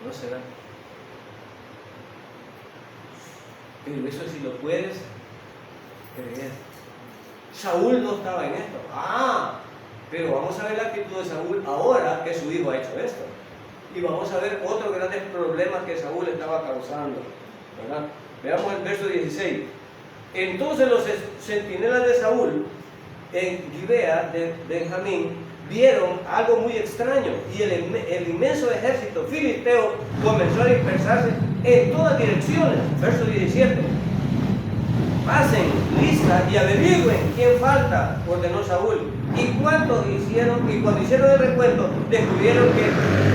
No será. Pero eso si lo puedes creer. Saúl no estaba en esto. Pero vamos a ver la actitud de Saúl ahora que su hijo ha hecho esto. Y vamos a ver otros grandes problemas que Saúl estaba causando, ¿verdad? Veamos el verso 16. Entonces los centinelas de Saúl en Gibea de Benjamín vieron algo muy extraño, y el inmenso ejército filisteo comenzó a dispersarse en todas direcciones. Verso 17. Pasen lista y averigüen quién falta, ordenó Saúl. Y cuando hicieron el recuento, descubrieron que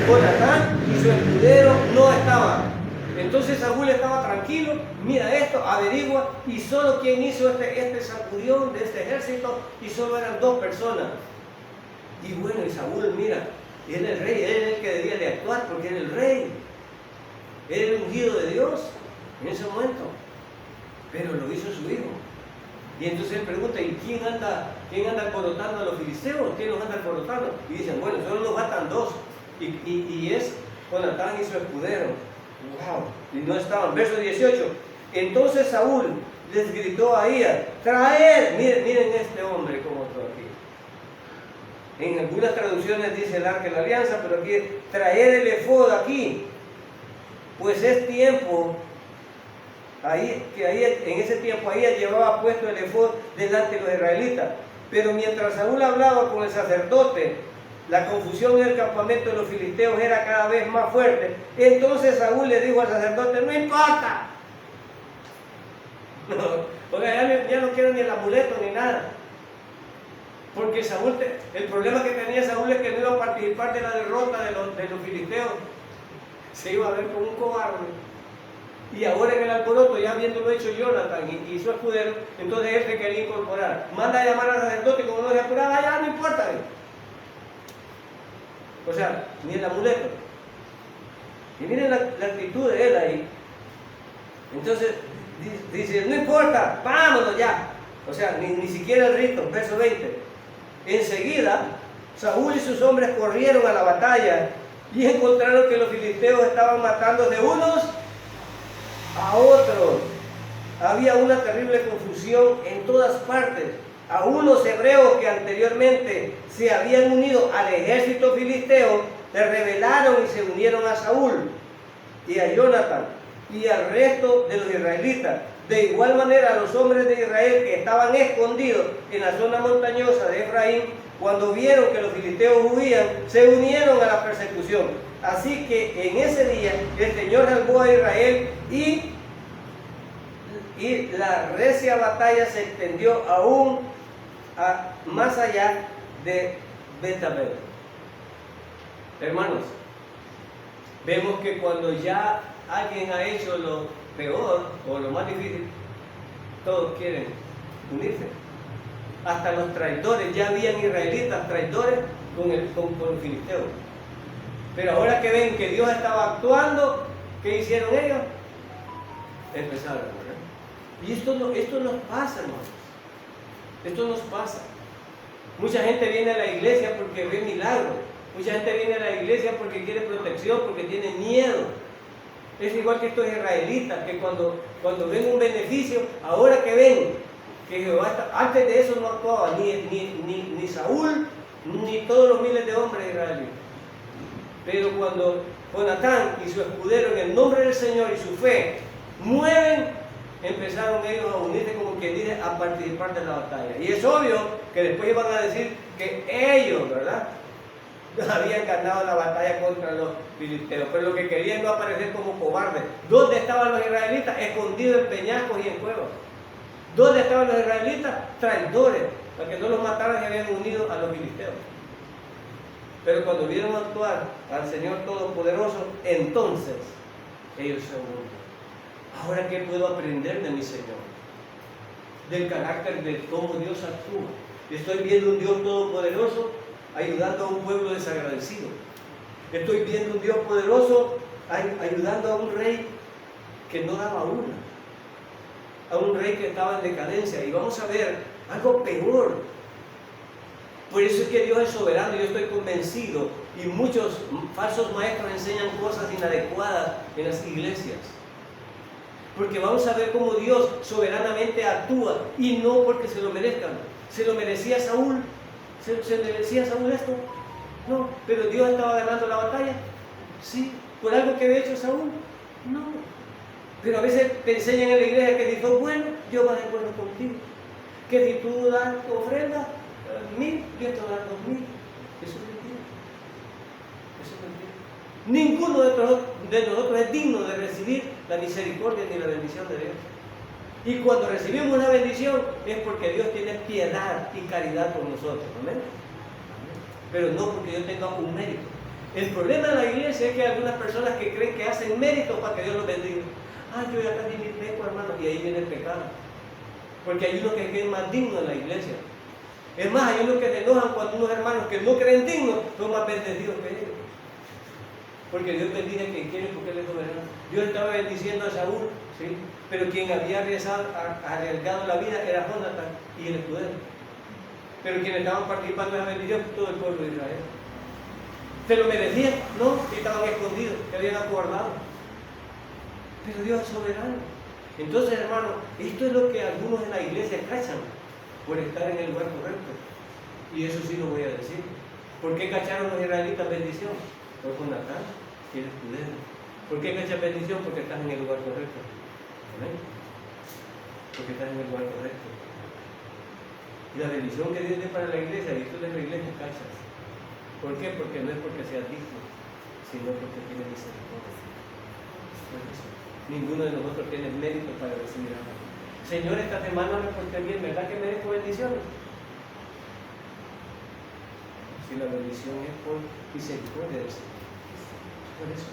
Jonatán y su escudero no estaban. Entonces Saúl estaba tranquilo, mira esto, averigua, y solo quien hizo este sacudión de este ejército, y solo eran 2 personas. Y bueno, y Saúl, mira, él es el rey, él es el que debía de actuar, porque era el rey, él era el ungido de Dios en ese momento, pero lo hizo su hijo. Y entonces él pregunta, ¿y quién anda alborotando a los filisteos? ¿Quién los anda alborotando? Y dicen, bueno, solo nos matan 2, y es Jonatán y su escudero. Wow, y no estaban. Verso 18. Entonces Saúl les gritó a Ahías, traer, miren este hombre como está aquí. En algunas traducciones dice el arca de la alianza, pero aquí traer el efod aquí, pues es tiempo. En ese tiempo Ahías llevaba puesto el efod delante de los israelitas. Pero mientras Saúl hablaba con el sacerdote, la confusión en el campamento de los filisteos era cada vez más fuerte. Entonces Saúl le dijo al sacerdote, no importa. Ya no quiero ni el amuleto ni nada. Porque Saúl, el problema que tenía Saúl es que no iba a participar de la derrota de los filisteos. Se iba a ver como un cobarde. Y ahora en el alboroto, ya habiéndolo hecho Jonathan y su escudero, entonces él se quería incorporar. Manda a llamar al sacerdote, como no se apuraba, ya no importa. O sea, ni el amuleto. Y miren la actitud de él ahí. Entonces dice, no importa, vámonos ya. O sea, ni siquiera el rito. Verso 20. Enseguida, Saúl y sus hombres corrieron a la batalla y encontraron que los filisteos estaban matando de unos a otros. Había una terrible confusión en todas partes. A unos hebreos que anteriormente se habían unido al ejército filisteo, se rebelaron y se unieron a Saúl y a Jonathan. y al resto de los israelitas. De igual manera, los hombres de Israel que estaban escondidos en la zona montañosa de Efraín, cuando vieron que los filisteos huían, se unieron a la persecución. Así que en ese día el Señor salvó a Israel y la recia batalla se extendió aún más allá de Bet-Aven. Hermanos, vemos que cuando ya alguien ha hecho lo peor o lo más difícil, todos quieren unirse. Hasta los traidores, ya habían israelitas traidores con los filisteos. Pero ahora que ven que Dios estaba actuando, ¿qué hicieron ellos? Empezaron, ¿verdad? Y esto nos pasa, hermanos. Esto nos pasa. Mucha gente viene a la iglesia porque ve milagros. Mucha gente viene a la iglesia porque quiere protección, porque tiene miedo. Es igual que estos israelitas, que cuando ven un beneficio, ahora que ven que Jehová está, antes de eso no actuaba ni Saúl, ni todos los miles de hombres israelitas. Pero cuando Jonatán y su escudero, en el nombre del Señor y su fe, mueven, empezaron ellos a unirse, como quien dice, a participar de la batalla. Y es obvio que después iban a decir que ellos, ¿verdad?, habían ganado la batalla contra los filisteos, pero lo que querían no aparecer como cobardes. ¿Dónde estaban los israelitas? Escondidos en peñascos y en cuevas. ¿Dónde estaban los israelitas? Traidores, para que no los mataran y habían unido a los filisteos. Pero cuando vieron actuar al Señor Todopoderoso, entonces ellos se unieron. Ahora, ¿qué puedo aprender de mi Señor? Del carácter de cómo Dios actúa. Estoy viendo un Dios todopoderoso ayudando a un pueblo desagradecido. Estoy viendo un Dios poderoso ayudando a un rey que no daba una, a un rey que estaba en decadencia. Y vamos a ver algo peor. Por eso es que Dios es soberano. Yo estoy convencido, y muchos falsos maestros enseñan cosas inadecuadas en las iglesias, porque vamos a ver cómo Dios soberanamente actúa, y no porque se lo merezcan. ¿Se lo merecía Saúl? ¿Se merecía Saúl esto? No. ¿Pero Dios estaba ganando la batalla? Sí. ¿Por algo que había hecho Saúl? No. Pero a veces te enseñan en la iglesia que si sos bueno, Dios va de acuerdo contigo. Que si tú das tu ofrenda 1000, Dios te va a dar 2000. Eso es mentira. Eso es mentira. Ninguno de nosotros es digno de recibir la misericordia ni la bendición de Dios. Y cuando recibimos una bendición es porque Dios tiene piedad y caridad por nosotros. ¿Amén? Pero no porque yo tenga un mérito. El problema de la iglesia es que hay algunas personas que creen que hacen mérito para que Dios los bendiga. Yo ya casi ni peco, hermano, y ahí viene el pecado. Porque hay unos que creen más dignos en la iglesia. Es más, hay unos que se enojan cuando unos hermanos que no creen dignos son más bendecidos que ellos. Porque Dios bendice a quien quiere porque Él es soberano. Dios estaba bendiciendo a Saúl, ¿sí? Pero quien había arriesgado la vida era Jonatán y el escudero. Pero quienes estaban participando de la bendición, todo el pueblo de Israel. ¿Se lo merecían? No, que estaban escondidos, que habían acordado. Pero Dios es soberano. Entonces, hermano, esto es lo que algunos en la iglesia cachan por estar en el lugar correcto. Y eso sí lo voy a decir. ¿Por qué cacharon los israelitas bendición? Por Jonatán y el escudero. ¿Por qué cachas bendición? Porque estás en el lugar correcto. ¿Amén? Porque estás en el lugar correcto. Y la bendición que Dios tiene para la iglesia, y tú de la iglesia cachas. ¿Por qué? Porque no es porque seas digno, sino porque tiene misericordia. Por eso. Ninguno de nosotros tiene mérito para recibir algo. Señor, esta semana me porté bien, ¿verdad que merezco bendiciones? Si la bendición es por misericordia del Señor. Por eso.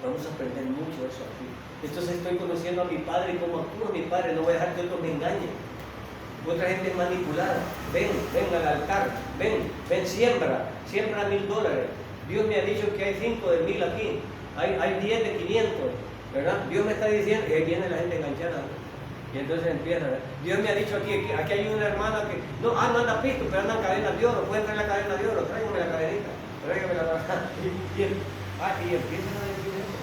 Vamos a aprender mucho eso aquí. Entonces estoy conociendo a mi Padre y cómo actúa mi Padre. No voy a dejar que otros me engañen. Otra gente es manipulada. Ven al altar. Ven, siembra $1,000. Dios me ha dicho que hay 5 de 1000 aquí. Hay 10 de 500. ¿Verdad? Dios me está diciendo, y ahí viene la gente enganchada. Y entonces empieza, ¿verdad? Dios me ha dicho aquí hay una hermana que, no anda pisto, pero andan cadenas de oro. Pueden traer la cadena de oro, tráigame la cadenita. Tráigame la y empiezan a decir eso.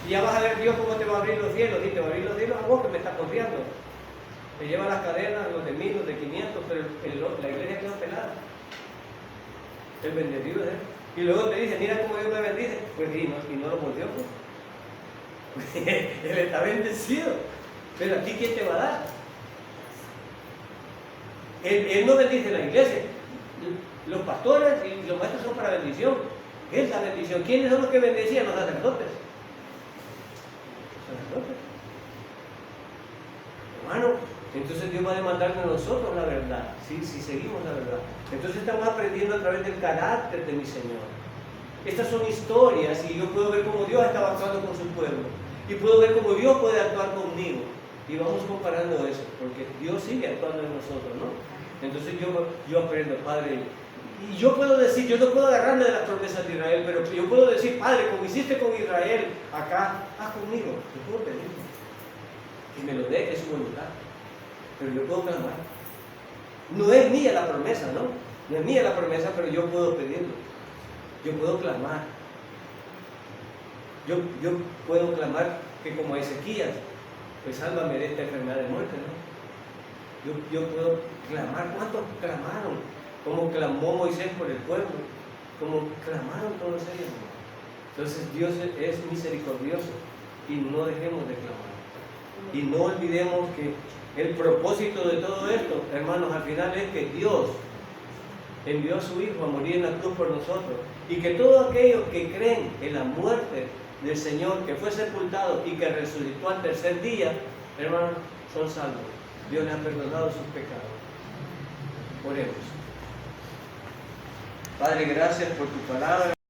Y ya vas a ver Dios cómo te va a abrir los cielos. Y te va a abrir los cielos a vos que me estás confiando. Te lleva las cadenas, los de 1000, los de 500, pero la iglesia quedó pelada. El bendecido es él. Y luego te dice, mira cómo Dios me bendice. Pues sí, y no lo volvió. Pues. Él está bendecido. Pero aquí, ¿quién te va a dar? Él no bendice la iglesia. Los pastores y los maestros son para bendición. Es la bendición. ¿Quiénes son los que bendecían? Los sacerdotes. Hermano, entonces Dios va a demandar de nosotros la verdad, si seguimos la verdad. Entonces estamos aprendiendo a través del carácter de mi Señor. Estas son historias y yo puedo ver cómo Dios está actuando con su pueblo. Y puedo ver cómo Dios puede actuar conmigo. Y vamos comparando eso, porque Dios sigue actuando en nosotros, ¿no? Entonces yo aprendo, Padre. Y yo puedo decir, yo no puedo agarrarme de las promesas de Israel, pero yo puedo decir, Padre, como hiciste con Israel acá, haz conmigo. Yo puedo pedirlo. Que me lo dé, que es su voluntad. Pero yo puedo clamar. No es mía la promesa, ¿no? No es mía la promesa, pero yo puedo pedirlo. Yo puedo clamar. Yo puedo clamar que como Ezequías, pues sálvame de esta enfermedad de muerte, ¿no? Yo puedo clamar. ¿Cuántos clamaron? Como clamó Moisés por el pueblo. Como clamaron todos ellos, ¿no? Entonces Dios es misericordioso y no dejemos de clamar. Y no olvidemos que el propósito de todo esto, hermanos, al final es que Dios envió a su Hijo a morir en la cruz por nosotros. Y que todos aquellos que creen en la muerte del Señor, que fue sepultado y que resucitó al tercer día, hermanos, son salvos. Dios les ha perdonado sus pecados. Oremos. Padre, gracias por tu palabra.